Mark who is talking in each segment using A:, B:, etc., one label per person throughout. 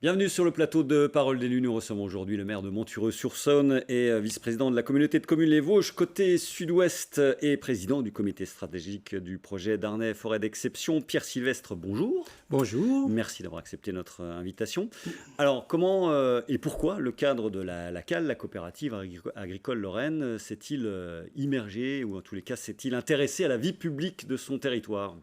A: Bienvenue sur le plateau de Parole d'élus. Nous recevons aujourd'hui le maire de Monthureux-sur-Saône et vice-président de la communauté de communes Les Vosges, côté sud-ouest, et président du comité stratégique du projet d'Arnay Forêt d'Exception. Pierre Sylvestre, bonjour.
B: Bonjour.
A: Merci d'avoir accepté notre invitation. Alors, comment et pourquoi le cadre de la CAL, la coopérative agricole Lorraine, s'est-il immergé, ou en tous les cas s'est-il intéressé à la vie publique de son territoire ?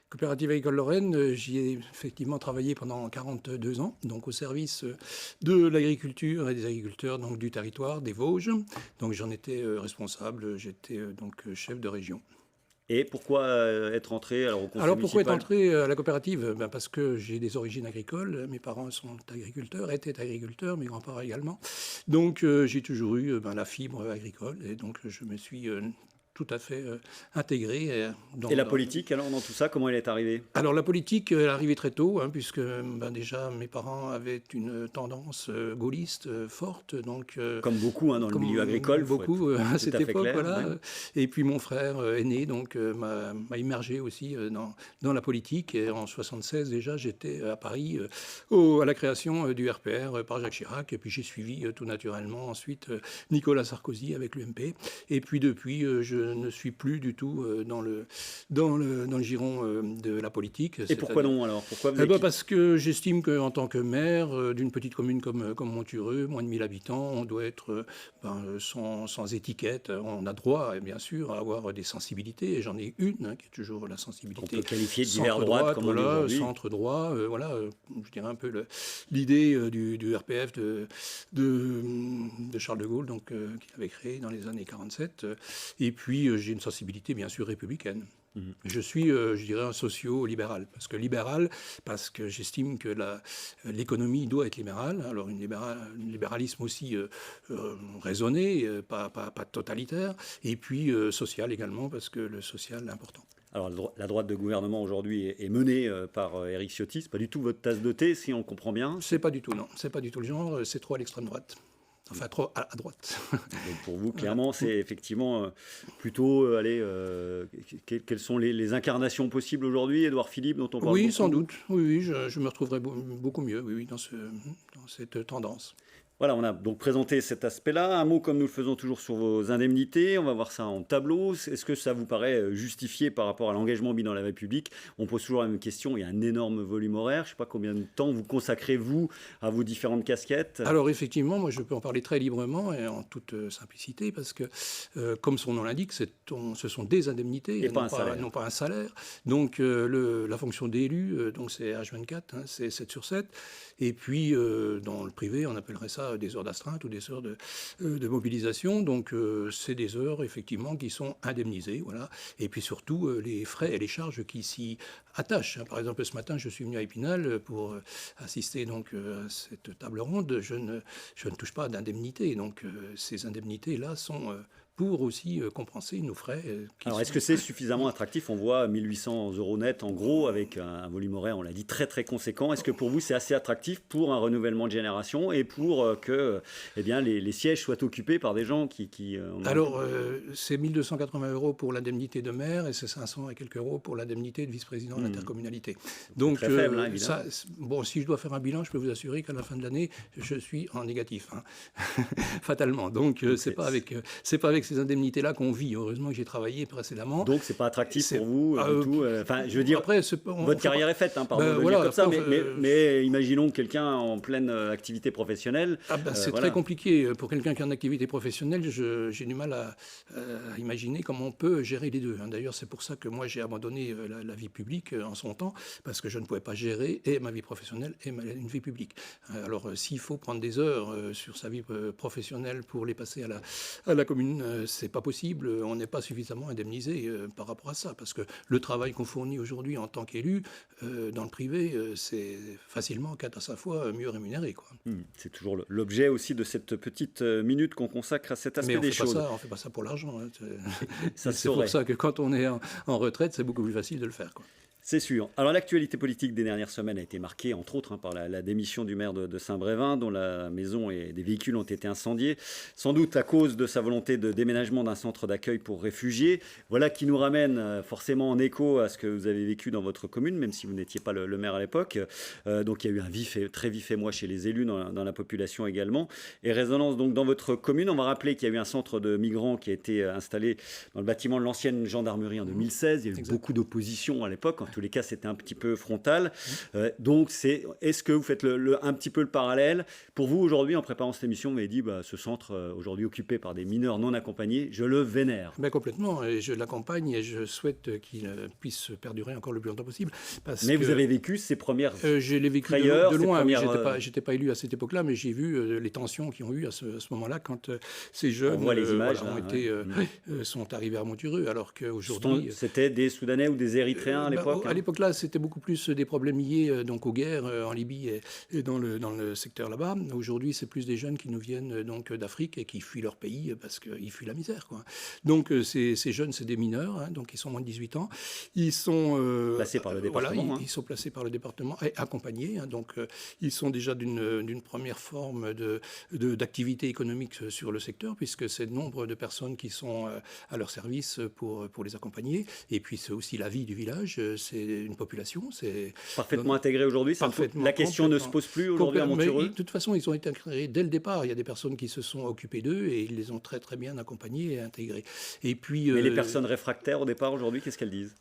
B: Coopérative agricole Lorraine, j'y ai effectivement travaillé pendant 42 ans, donc au service de l'agriculture et des agriculteurs donc, du territoire, des Vosges. Donc j'en étais responsable, j'étais donc chef de région.
A: Et pourquoi être entré au conseil
B: Alors pourquoi être
A: municipal
B: entré à la coopérative ? Parce que j'ai des origines agricoles, mes parents sont agriculteurs, étaient agriculteurs, mes grands-parents également. Donc j'ai toujours eu la fibre agricole et donc je me suis tout à fait intégré.
A: Et la politique, alors, dans tout ça, comment elle est arrivée ?
B: Alors la politique, elle est arrivée très tôt, puisque déjà mes parents avaient une tendance gaulliste forte. Donc,
A: comme beaucoup dans le milieu agricole.
B: Beaucoup à cette époque,
A: clair,
B: voilà.
A: Ouais.
B: Et puis mon frère aîné donc, m'a immergé aussi dans la politique. Et en 1976 déjà, j'étais à Paris à la création du RPR par Jacques Chirac. Et puis j'ai suivi tout naturellement ensuite Nicolas Sarkozy avec l'UMP. Et puis depuis, je ne suis plus du tout dans le giron de la politique.
A: Et pourquoi non alors ? Pourquoi vous
B: Parce que j'estime qu'en tant que maire d'une petite commune comme Monthureux, moins de 1000 habitants, on doit être sans étiquette. On a droit, bien sûr, à avoir des sensibilités. Et j'en ai une, qui est toujours la sensibilité.
A: On peut qualifier de divers droite, comme on dit aujourd'hui.
B: Centre droit, je dirais un peu l'idée du RPF de Charles de Gaulle, donc qu'il avait créé dans les années 47. Et puis, j'ai une sensibilité, bien sûr, républicaine. Je suis, je dirais, un socio-libéral. Parce que j'estime que l'économie doit être libérale. Alors, un libéralisme aussi raisonné, pas totalitaire. Et puis, social également, parce que le social est important.
A: Alors, la droite de gouvernement aujourd'hui est menée par Éric Ciotti. C'est pas du tout votre tasse de thé, si on comprend bien.
B: C'est pas du tout, non. C'est pas du tout le genre. C'est trop à l'extrême droite. Enfin, trop à droite.
A: Donc pour vous, clairement, c'est effectivement plutôt, quelles sont les incarnations possibles aujourd'hui, Édouard Philippe, dont on parle
B: Oui,
A: beaucoup.
B: sans doute. Oui, je me retrouverai beaucoup mieux dans cette tendance.
A: Voilà, on a donc présenté cet aspect-là. Un mot, comme nous le faisons toujours, sur vos indemnités. On va voir ça en tableau. Est-ce que ça vous paraît justifié par rapport à l'engagement mis dans la vie publique ? On pose toujours la même question. Il y a un énorme volume horaire. Je ne sais pas combien de temps vous consacrez, vous, à vos différentes casquettes.
B: Alors, effectivement, moi, je peux en parler très librement et en toute simplicité, parce que, comme son nom l'indique, ce sont des indemnités
A: et non
B: pas un salaire. Donc, la fonction d'élu, donc c'est H24, c'est 7 sur 7. Et puis, dans le privé, on appellerait ça des heures d'astreinte ou des heures de mobilisation. Donc, c'est des heures, effectivement, qui sont indemnisées. Voilà. Et puis, surtout, les frais et les charges qui s'y attachent. Par exemple, ce matin, je suis venu à Épinal pour assister donc, à cette table ronde. Je ne touche pas d'indemnité. Donc, ces indemnités-là sont pour aussi compenser nos frais.
A: Alors, est-ce que c'est suffisamment attractif ? On voit 1 800 € net, en gros, avec un volume horaire, on l'a dit, très, très conséquent. Est-ce que pour vous, c'est assez attractif pour un renouvellement de génération et pour que les sièges soient occupés par des gens qui
B: Alors, c'est 1 280 € pour l'indemnité de maire et c'est 500 et quelques euros pour l'indemnité de vice-président de l'intercommunalité. Donc,
A: très faible, évidemment.
B: Si je dois faire un bilan, je peux vous assurer qu'à la fin de l'année, je suis en négatif, fatalement. Donc, c'est pas avec ces indemnités-là qu'on vit. Heureusement que j'ai travaillé précédemment.
A: Donc, c'est pas attractif pour vous du tout. Enfin, je veux dire,
B: après,
A: votre carrière est faite, pardon de le dire comme ça, mais imaginons quelqu'un en pleine activité professionnelle.
B: C'est très compliqué. Pour quelqu'un qui est en activité professionnelle, j'ai du mal à imaginer comment on peut gérer les deux. D'ailleurs, c'est pour ça que moi, j'ai abandonné la vie publique en son temps, parce que je ne pouvais pas gérer et ma vie professionnelle et une vie publique. Alors, s'il faut prendre des heures sur sa vie professionnelle pour les passer à la commune, c'est pas possible. On n'est pas suffisamment indemnisé par rapport à ça, parce que le travail qu'on fournit aujourd'hui en tant qu'élu dans le privé, c'est facilement 4 à 5 fois mieux rémunéré, quoi.
A: C'est toujours l'objet aussi de cette petite minute qu'on consacre à cet aspect des choses.
B: Mais on fait pas ça pour l'argent.
A: Ça
B: c'est pour ça que quand on est en retraite, c'est beaucoup plus facile de le faire, quoi.
A: C'est sûr. Alors l'actualité politique des dernières semaines a été marquée, entre autres, par la démission du maire de Saint-Brévin, dont la maison et des véhicules ont été incendiés, sans doute à cause de sa volonté de déménagement d'un centre d'accueil pour réfugiés. Voilà qui nous ramène forcément en écho à ce que vous avez vécu dans votre commune, même si vous n'étiez pas le maire à l'époque. Donc il y a eu un très vif émoi chez les élus, dans la population également. Et résonance donc dans votre commune. On va rappeler qu'il y a eu un centre de migrants qui a été installé dans le bâtiment de l'ancienne gendarmerie en 2016. Il y a eu beaucoup d'opposition à l'époque. En tous les cas, c'était un petit peu frontal. Donc, est-ce que vous faites un petit peu le parallèle? Pour vous, aujourd'hui, en préparant cette émission, vous m'avez dit, ce centre, aujourd'hui occupé par des mineurs non accompagnés, je le vénère.
B: Ben complètement, et je l'accompagne et je souhaite qu'il puisse perdurer encore le plus longtemps possible.
A: Mais vous avez vécu ces premières
B: je l'ai vécu
A: frayeurs,
B: de loin,
A: premières,
B: oui, j'étais pas élu à cette époque-là, mais j'ai vu les tensions qu'il y ont eu à ce moment-là quand ces jeunes
A: on voit les images,
B: sont arrivés à Montureux, alors qu'aujourd'hui...
A: C'était des Soudanais ou des Érythréens à l'époque?
B: À l'époque-là, c'était beaucoup plus des problèmes liés donc aux guerres en Libye et dans le secteur là-bas. Aujourd'hui, c'est plus des jeunes qui nous viennent donc d'Afrique et qui fuient leur pays parce qu'ils fuient la misère, quoi. Donc ces jeunes, c'est des mineurs, donc ils sont moins de 18 ans. Ils sont
A: placés par le département.
B: Voilà, ils sont placés par le département et accompagnés. Donc ils sont déjà d'une première forme d'activité économique sur le secteur, puisque c'est le nombre de personnes qui sont à leur service pour les accompagner. Et puis c'est aussi la vie du village. C'est une population. C'est
A: parfaitement intégrée aujourd'hui. La question ne se pose plus aujourd'hui à Montureux.
B: De toute façon, ils ont été intégrés dès le départ. Il y a des personnes qui se sont occupées d'eux et ils les ont très très bien accompagnés et intégrés. Et puis,
A: mais les personnes réfractaires au départ aujourd'hui, qu'est-ce qu'elles disent?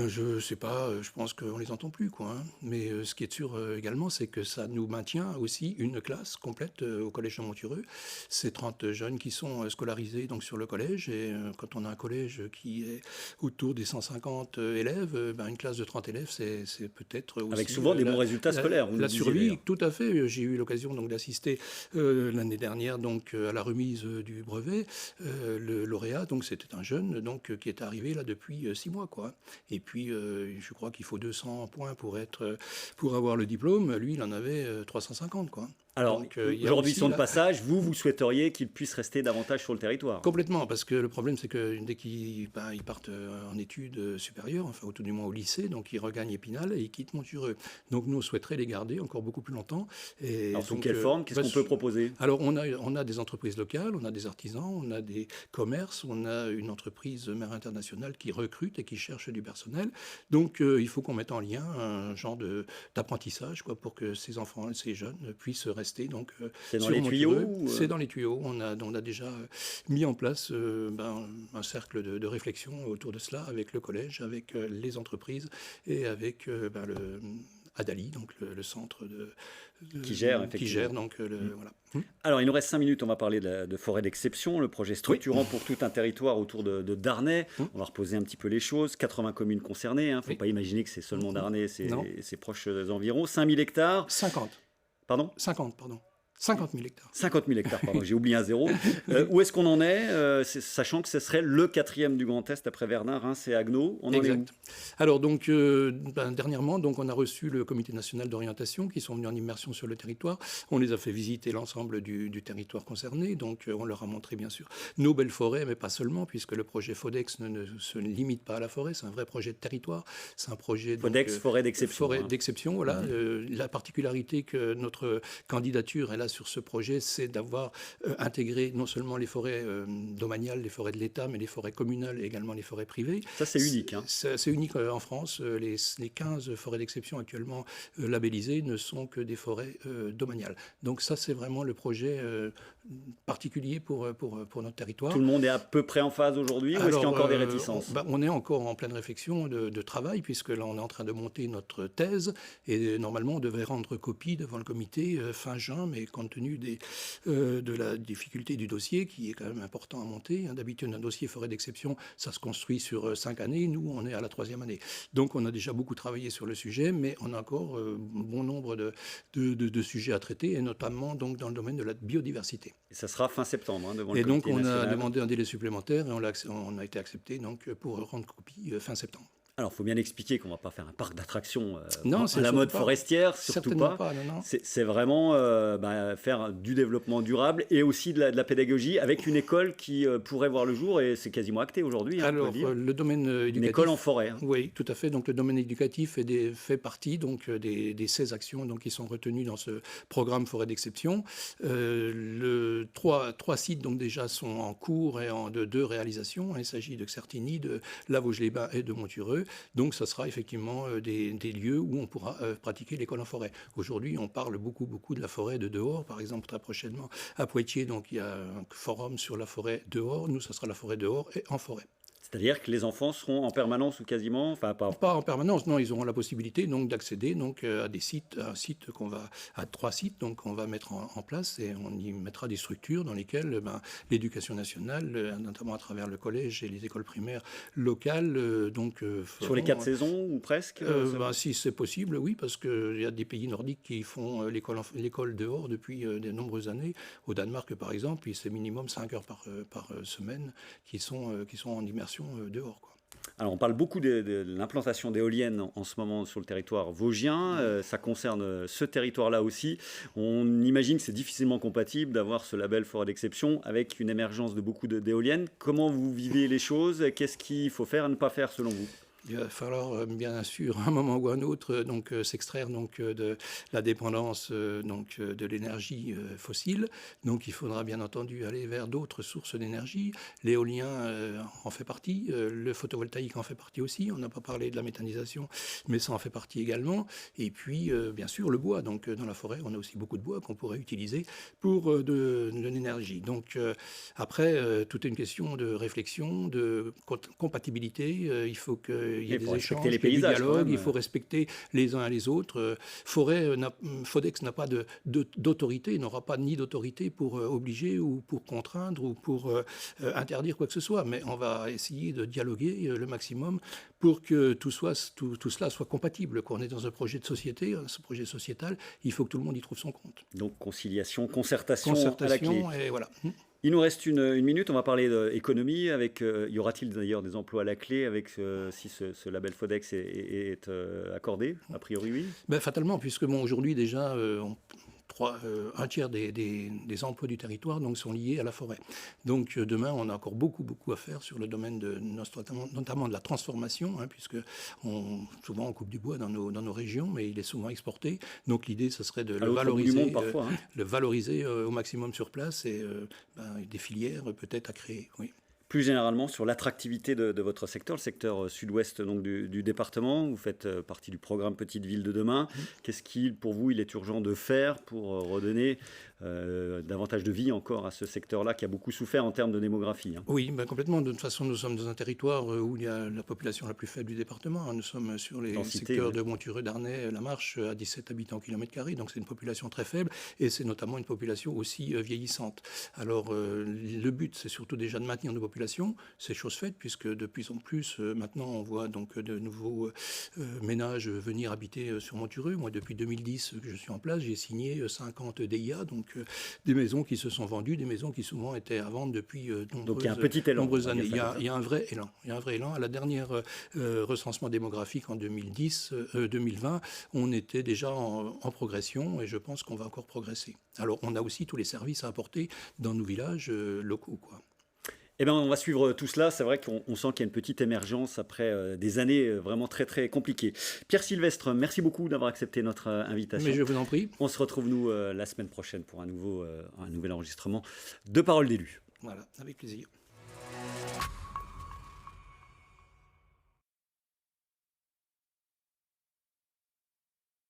B: Je sais pas. Je pense qu'on les entend plus, quoi. Mais ce qui est sûr également, c'est que ça nous maintient aussi une classe complète au collège de Montureux. C'est 30 jeunes qui sont scolarisés donc sur le collège. Et quand on a un collège qui est autour des 150 élèves, une classe de 30 élèves, c'est peut-être aussi...
A: Avec souvent des bons résultats scolaires.
B: La survie, tout à fait. J'ai eu l'occasion donc d'assister l'année dernière donc à la remise du brevet. Le lauréat, donc c'était un jeune donc qui est arrivé là depuis 6 mois, quoi. Et puis je crois qu'il faut 200 points pour avoir le diplôme. Lui, il en avait 350, quoi.
A: Alors, aujourd'hui, ils sont de passage. Vous souhaiteriez qu'ils puissent rester davantage sur le territoire?
B: Complètement, parce que le problème, c'est que dès qu'ils partent en études supérieures, enfin, ou tout du moins au lycée, donc ils regagnent Épinal et ils quittent Montureux. Donc, nous, on souhaiterait les garder encore beaucoup plus longtemps. Et
A: alors, sous quelle forme? Qu'est-ce qu'on peut proposer?
B: Alors, on a des entreprises locales, on a des artisans, on a des commerces, on a une entreprise mère internationale qui recrute et qui cherche du personnel. Donc, il faut qu'on mette en lien un genre d'apprentissage, quoi, pour que ces enfants, ces jeunes puissent rester. Donc,
A: c'est dans les tuyaux?
B: C'est dans les tuyaux. On a déjà mis en place un cercle de réflexion autour de cela avec le collège, avec les entreprises et avec Adali, donc le centre
A: qui gère, effectivement.
B: Qui gère, donc, voilà.
A: Alors, il nous reste 5 minutes, on va parler de forêt d'exception, le projet structurant pour tout un territoire autour de Darney. On va reposer un petit peu les choses. 80 communes concernées, il ne faut pas imaginer que c'est seulement Darney, c'est proches environs. 5000 hectares.
B: 50.
A: Pardon ?
B: 50, pardon. 50 000 hectares.
A: 50 000 hectares, pardon, j'ai oublié un zéro. Où est-ce qu'on en est, sachant que ce serait le 4e du Grand Est après Verdun, Reims et Haguenau? On en est où?
B: Alors, donc, dernièrement, donc, on a reçu le Comité national d'orientation qui sont venus en immersion sur le territoire. On les a fait visiter l'ensemble du territoire concerné. Donc, on leur a montré, bien sûr, nos belles forêts, mais pas seulement, puisque le projet FODEX ne se limite pas à la forêt. C'est un vrai projet de territoire. C'est un projet...
A: FODEX, forêt d'exception.
B: Forêt d'exception, voilà. La particularité que notre candidature est là sur ce projet, c'est d'avoir intégré non seulement les forêts domaniales, les forêts de l'État, mais les forêts communales et également les forêts privées.
A: Ça, c'est unique.
B: C'est unique en France. Les 15 forêts d'exception actuellement labellisées ne sont que des forêts domaniales. Donc ça, c'est vraiment le projet particulier pour notre territoire.
A: Tout le monde est à peu près en phase aujourd'hui, ou est-ce qu'il y a encore des réticences?
B: On est encore en pleine réflexion de travail, puisque là, on est en train de monter notre thèse, et normalement, on devrait rendre copie devant le comité fin juin, mais compte tenu de la difficulté du dossier, qui est quand même important à monter. D'habitude, un dossier forêt d'exception, ça se construit sur 5 années. Nous, on est à la 3e année. Donc, on a déjà beaucoup travaillé sur le sujet, mais on a encore bon nombre de sujets à traiter, et notamment donc, dans le domaine de la biodiversité.
A: Et ça sera fin septembre, devant
B: le
A: comité
B: national. Et donc, on
A: a
B: demandé un délai supplémentaire, et on a été accepté donc, pour rendre copie fin septembre.
A: Alors, il faut bien expliquer qu'on ne va pas faire un parc d'attractions
B: Non,
A: à la mode
B: pas.
A: forestière, surtout
B: Certainement
A: pas.
B: pas, non, non.
A: C'est vraiment faire du développement durable et aussi de la pédagogie avec une école qui pourrait voir le jour, et c'est quasiment acté aujourd'hui, hein, on peut
B: Alors,
A: le dire.
B: le domaine éducatif...
A: Une école en forêt. Hein.
B: Oui, tout à fait. Donc, le domaine éducatif fait partie des 16 actions qui sont retenues dans ce programme Forêt d'exception. Trois sites donc, déjà sont en cours et de deux réalisations. Il s'agit de Certigny, de La Vosges-les-Bains et de Montureux. Donc, ça sera effectivement des lieux où on pourra pratiquer l'école en forêt. Aujourd'hui, on parle beaucoup de la forêt de dehors. Par exemple, très prochainement, à Poitiers, donc, il y a un forum sur la forêt dehors. Nous, ça sera la forêt dehors et en forêt.
A: C'est-à-dire que les enfants seront en permanence ou quasiment, enfin pas
B: en permanence, non, ils auront la possibilité donc d'accéder donc à des sites, à 3 sites donc qu'on va mettre en place, et on y mettra des structures dans lesquelles l'éducation nationale, notamment à travers le collège et les écoles primaires locales,
A: sur les 4 saisons ou presque.
B: Si c'est possible, oui, parce qu'il y a des pays nordiques qui font l'école dehors depuis de nombreuses années. Au Danemark, par exemple, c'est minimum 5 heures par semaine qui sont en immersion dehors, quoi.
A: Alors, on parle beaucoup de l'implantation d'éoliennes en ce moment sur le territoire vosgien. Ça concerne ce territoire-là aussi. On imagine que c'est difficilement compatible d'avoir ce label forêt d'exception avec une émergence de beaucoup d'éoliennes. Comment vous vivez les choses? Qu'est-ce qu'il faut faire et ne pas faire selon vous?
B: Il va falloir bien sûr à un moment ou à un autre s'extraire de la dépendance de l'énergie fossile. Donc il faudra bien entendu aller vers d'autres sources d'énergie. L'éolien en fait partie, le photovoltaïque en fait partie aussi. On n'a pas parlé de la méthanisation, mais ça en fait partie également. Et puis bien sûr le bois. Donc dans la forêt, on a aussi beaucoup de bois qu'on pourrait utiliser pour de l'énergie. Donc après, tout est une question de réflexion, de compatibilité. Il faut que il y a des échanges,
A: les paysages,
B: du dialogue, il faut respecter les uns et les autres. Fodex n'a pas d'autorité, n'aura pas ni d'autorité pour obliger ou pour contraindre ou pour interdire quoi que ce soit. Mais on va essayer de dialoguer le maximum pour que tout cela soit compatible. Quand on est dans un projet de société, ce projet sociétal, il faut que tout le monde y trouve son compte.
A: Donc conciliation, concertation à la clé.
B: Et voilà.
A: Il nous reste une minute, on va parler d'économie. Y aura-t-il d'ailleurs des emplois à la clé si ce label Fodex est accordé? A priori, oui.
B: Fatalement, puisque aujourd'hui déjà, un tiers des emplois du territoire sont liés à la forêt. Donc demain, on a encore beaucoup à faire sur le domaine notamment de la transformation, puisque souvent on coupe du bois dans nos régions, mais il est souvent exporté. Donc l'idée, ce serait de le valoriser au maximum sur place, et des filières peut-être à créer. Oui.
A: Plus généralement, sur l'attractivité de votre secteur, le secteur sud-ouest donc, du département, vous faites partie du programme Petite Ville de demain. Qu'est-ce qui, pour vous, il est urgent de faire pour redonner davantage de vie encore à ce secteur-là qui a beaucoup souffert en termes de démographie?
B: Oui, complètement. De toute façon, nous sommes dans un territoire où il y a la population la plus faible du département. Nous sommes sur les secteurs de Montureux, d'Arnay, La Marche, à 17 habitants au kilomètre carré. Donc c'est une population très faible, et c'est notamment une population aussi vieillissante. Alors le but, c'est surtout déjà de maintenir nos populations. C'est chose faite, puisque de plus en plus, maintenant, on voit donc de nouveaux ménages venir habiter sur Montureux. Moi, depuis 2010 que je suis en place, j'ai signé 50 DIA, donc des maisons qui se sont vendues, des maisons qui souvent étaient à vendre depuis nombreuses années. Il y a un vrai élan. Il y a un vrai élan. À la dernière recensement démographique en 2020, on était déjà en progression, et je pense qu'on va encore progresser. Alors, on a aussi tous les services à apporter dans nos villages locaux, quoi.
A: Eh bien, on va suivre tout cela. C'est vrai qu'on sent qu'il y a une petite émergence après des années vraiment très, très compliquées. Pierre Sylvestre, merci beaucoup d'avoir accepté notre invitation.
B: Mais je vous en prie.
A: On se retrouve, nous, la semaine prochaine pour un nouvel enregistrement de Paroles d'élus.
B: Voilà, avec plaisir.